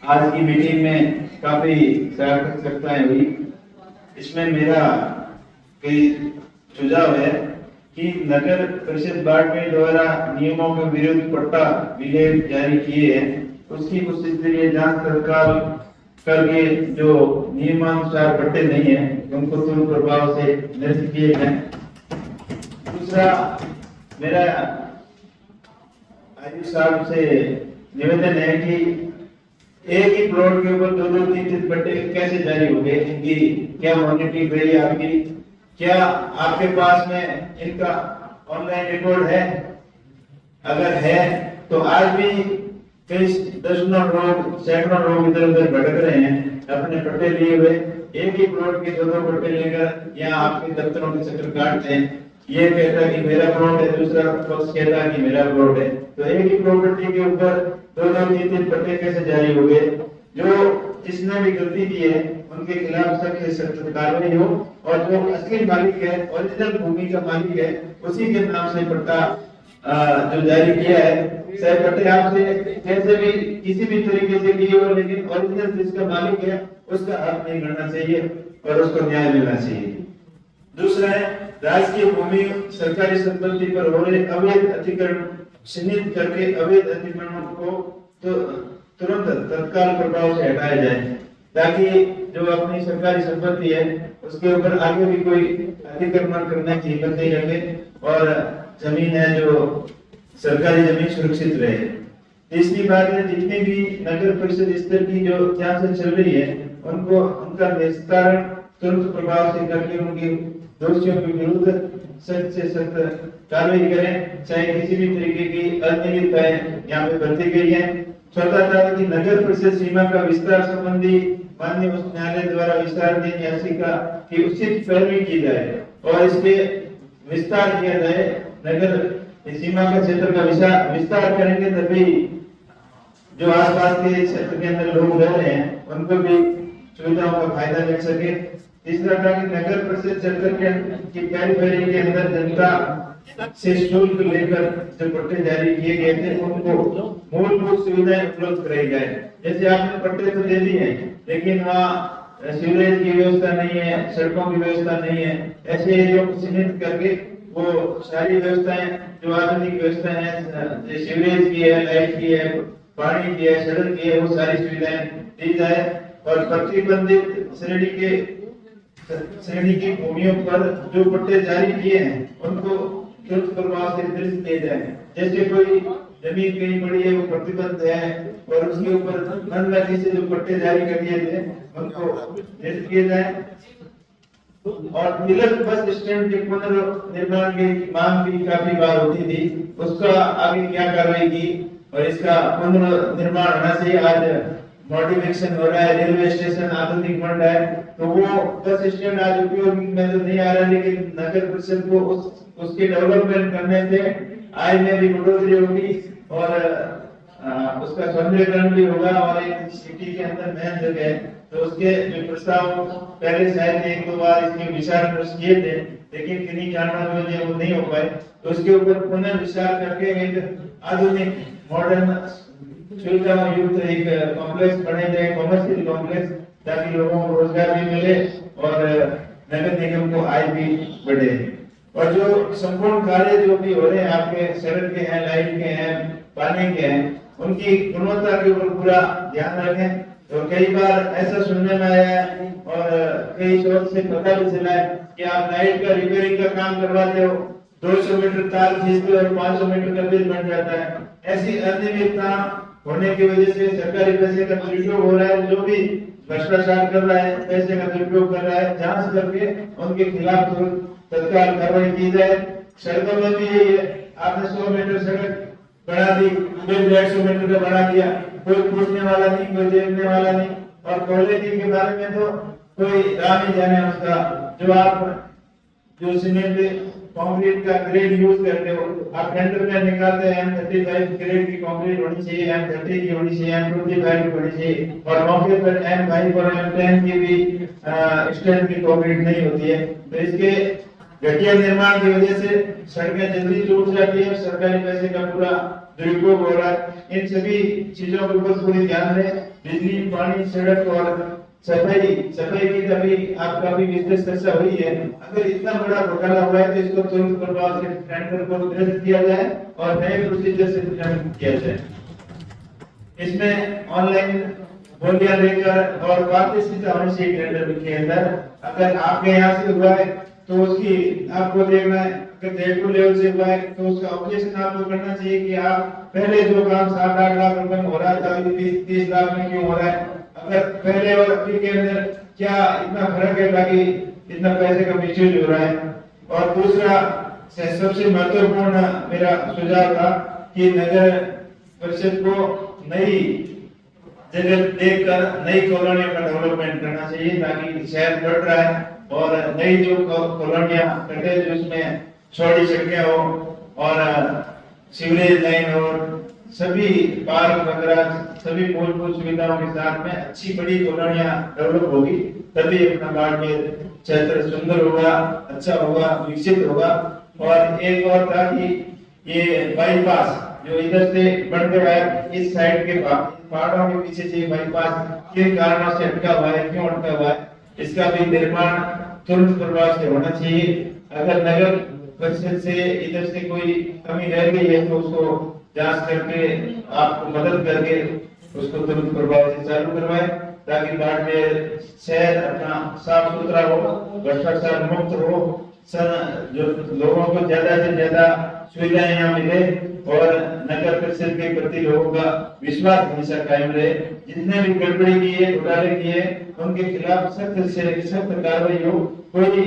आज की मीटिंग में काफी सार्थक चर्चाएं हुई। इसमें मेरा कई सुझाव है कि नगर परिषद डिपार्टमेंट द्वारा नियमों के विरुद्ध पट्टा विलेख जारी किए हैं, उसकी कुछ स्तरीय जांच पड़ताल करके जो नियमानुसार पट्टे नहीं है उनको तुरंत प्रभाव से निरस्त किए जाएं। दूसरा, मेरा आयुष साहब से निवेदन है कि एक ही प्लॉट के ऊपर दो दो तीन तीन पट्टे कैसे जारी हो गए, इनकी क्या मॉनिटरिंग रही आपकी, क्या आपके पास में इनका ऑनलाइन रिकॉर्ड है? अगर है तो आज भी कई दर्जनों लोग, सैकड़ों लोग इधर उधर भटक रहे हैं अपने पट्टे लिए हुए, एक ही प्लॉट के दो दो पट्टे लेकर यहाँ आपके दफ्तरों के चक्कर काटते हैं। ये कहता है कि मेरा प्लॉट है, दूसरा पक्ष कहता है कि मेरा प्लॉट है, तो एक ही प्रॉपर्टी के ऊपर दो दो तीन तीन पट्टे कैसे जारी हो गए? जो जिसने भी गलती की है उनके खिलाफ सख्त से सख्त कार्रवाई हो और जो असली मालिक है, ओरिजिनल भूमि का मालिक है, उसी के नाम से पट्टा जो जारी किया है, चाहे पट्टे आपसे कैसे भी किसी भी तरीके से किए हो, लेकिन ओरिजिनल जिसका मालिक है उसका हक नहीं करना चाहिए और उसको न्याय मिलना चाहिए। दूसरा है, राजकीय भूमि सरकारी संपत्ति पर हो रहे अवैध अतिक्रमण चिन्हित करके अवैध अतिक्रमणों को तो तुरंत तत्काल प्रभाव से हटाया जाए, ताकि जो अपनी सरकारी संपत्ति है उसके ऊपर आगे भी कोई अतिक्रमण करने की हिम्मत नहीं रखे और जमीन है जो सरकारी जमीन सुरक्षित रहे। तीसरी बात है, जितनी भी नगर परिषद स्तर की जो जांच चल रही है उनको उनका निस्तारण तुरंत प्रभाव से करके उनके दोषियों के विरुद्ध सख्त से सख्त कार्रवाई करें, चाहे किसी भी तरीके की अनियमितताएं यहाँ पे बरती गई है। चौथा था कि नगर परिषद सीमा का विस्तार संबंधी माननीय उच्च न्यायालय द्वारा विस्ताराधीन याचिका की उचित पैरवी की जाए और इसके विस्तार किया जाए। नगर सीमा का क्षेत्र का विस्तार करेंगे तभी जो आसपास के क्षेत्र के अंदर लोग रह रहे हैं उनको भी सुविधाओं का फायदा मिल सके। तीसरा था कि नगर परिषद क्षेत्र की पेरिफेरी के अंदर जनता से शुल्क लेकर जो पट्टे जारी किए गए थे उनको मूलभूत सुविधाएं उपलब्ध कराई जाए। जैसे आपने पट्टे तो दे दिए लेकिन वहाँ सीवरेज की व्यवस्था नहीं है, सड़कों की व्यवस्था नहीं है, ऐसे एरिया चिन्हित करके वो सारी व्यवस्थाएं जो आधुनिक व्यवस्थाएं हैं, सीवरेज की है, लाइट की है, पानी की है, सड़क की है, वो सारी सुविधाएं दी जाए और प्रतिबंधित श्रेणी की भूमियों पर जो पट्टे जारी किए हैं उनको तुरंत प्रभाव से निरस्त किए जाए। जैसे कोई जमीन कहीं पड़ी है वो प्रतिबंध है और उसके ऊपर मनमानी से जो पट्टे जारी कर दिए थे उनको निरस्त किए जाए। और तिलक बस स्टैंड के पुनर्निर्माण की मांग भी काफी बार होती थी, उसका आगे क्या कार्रवाई की और इसका पुनर्निर्माण होना चाहिए। आज मॉडिफिकेशन हो रहा है, रेलवे स्टेशन आधुनिक बन रहा है, तो वो बस स्टैंड आज उपयोग में तो नहीं आ रहा, लेकिन नगर परिषद को उसके डेवलपमेंट करने से आय में भी बढ़ोतरी होगी और उसका सौंदर्यीकरण भी होगा और एक सिटी के अंदर मेन जगह है, तो उसके जो प्रस्ताव पहले शायद एक दो बार इसके विचार विमर्श किए थे लेकिन किन्हीं कारणों से वो नहीं हो पाए, तो उसके ऊपर पुनर्विचार करके एक आधुनिक मॉडर्न सुविधाओं युक्त एक कॉम्प्लेक्स बने जाए, कॉमर्शियल कॉम्प्लेक्स, ताकि लोगों को रोजगार भी मिले और नगर निगम को आय भी बढ़े। और जो संपूर्ण कार्य जो भी हो रहे हैं आपके सड़क के हैं, लाइट के हैं, पानी के हैं, उनकी गुणवत्ता के ऊपर पूरा ध्यान रखें। तो कई बार ऐसा सुनने में आया है और कई सोर्स से पता भी चला है कि आप लाइट का रिपेयरिंग का काम करवाते हो, 200 मीटर तार खींचते हो और 500 मीटर का बिल बन जाता है। ऐसी अनियमितता होने की वजह से सरकारी पैसे का दुरुपयोग हो रहा है, जो भी भ्रष्टाचार कर रहा है, पैसे का दुरुपयोग कर रहा है, जांच करके उनके खिलाफ तत्काल कार्रवाई की जाए। सड़कों में भी यही है, आपने 100 मीटर सड़क बढ़ा दी, फिर 150 मीटर का बढ़ा दिया, कोई पूछने वाला नहीं, कोई देखने वाला नहीं। और क्वालिटी के बारे में तो कोई राह नहीं जाने उसका, जो आप जो सीमेंट कंक्रीट का ग्रेड यूज करते हो, आप टेंडर में निकालते हैं M35 ग्रेड की कंक्रीट होनी चाहिए, M30 की होनी चाहिए, M25 की होनी चाहिए और मौके पर M5 और M10 की भी स्ट्रेंथ की कंक्रीट नहीं होती है। तो इसके घटिया निर्माण की वजह से सड़कें जल्दी टूट जाती है, सरकारी पैसे का पूरा दुरुपयोग हो रहा है। इन सभी चीजों के ऊपर पूरी ध्यान दें। बिजली, पानी, सड़क और सफाई की तभी आपका भी विशेष चर्चा हुई है। अगर इतना बड़ा घोटाला हुआ है तो इसको तुरंत प्रभाव से टेंडर को निरस्त किया जाए और नए प्रोसीजर से टेंडर किया जाए। इसमें ऑनलाइन बोलियां लेकर और पारदर्शिता होनी चाहिए टेंडर के अंदर। अगर आपके यहाँ से हुआ है तो उसकी आपको देखना है, अगर देवपुर लेवल से हुआ है तो उसका ऑब्जेक्शन आपको करना चाहिए कि आप पहले जो काम 7-8 लाख रुपए में हो रहा था अभी 30 लाख में क्यों हो रहा है। अगर पहले और अभी के अंदर क्या इतना फर्क है ताकि इतना पैसे का मिसयूज हो रहा है। और दूसरा सबसे महत्वपूर्ण मेरा सुझाव था कि नगर परिषद को नई जगह देखकर नई कॉलोनियों का डेवलपमेंट करना चाहिए ताकि शहर बढ़ रहा है और नई जो कॉलोनियां कटे जिसमें चौड़ी सड़कें हो और सीवरेज लाइन हो, सभी पार्क वगैरह सभी मूलभूत सुविधाओं के साथ में अच्छी बड़ी कॉलोनियां डेवलप होगी, तभी अपना बाड़मेर क्षेत्र सुंदर होगा, अच्छा होगा, विकसित होगा। और एक और था कि ये बाईपास जो इधर से बढ़ गया है, इस साइड के पहाड़ों के पीछे से बाईपास किन कारणों से अटका हुआ है, क्यों अटका हुआ है, इसका भी निर्माण तुरंत प्रभाव से होना चाहिए। अगर नगर परिषद से इधर से कोई कमी रह गई है तो उसको जांच करके आपको मदद करके उसको तुरंत प्रभाव से चालू करवाए ताकि बाड़मेर शहर अपना साफ सुथरा हो, भ्रष्टाचार मुक्त हो, जो लोगों को ज्यादा से ज्यादा सुविधाएं यहाँ मिले और नगर परिषद के प्रति लोगों का विश्वास हमेशा कायम रहे। जितने भी गड़बड़ी की है, घोटाले किए, उनके खिलाफ सख्त से सख्त कार्रवाई हो। कोई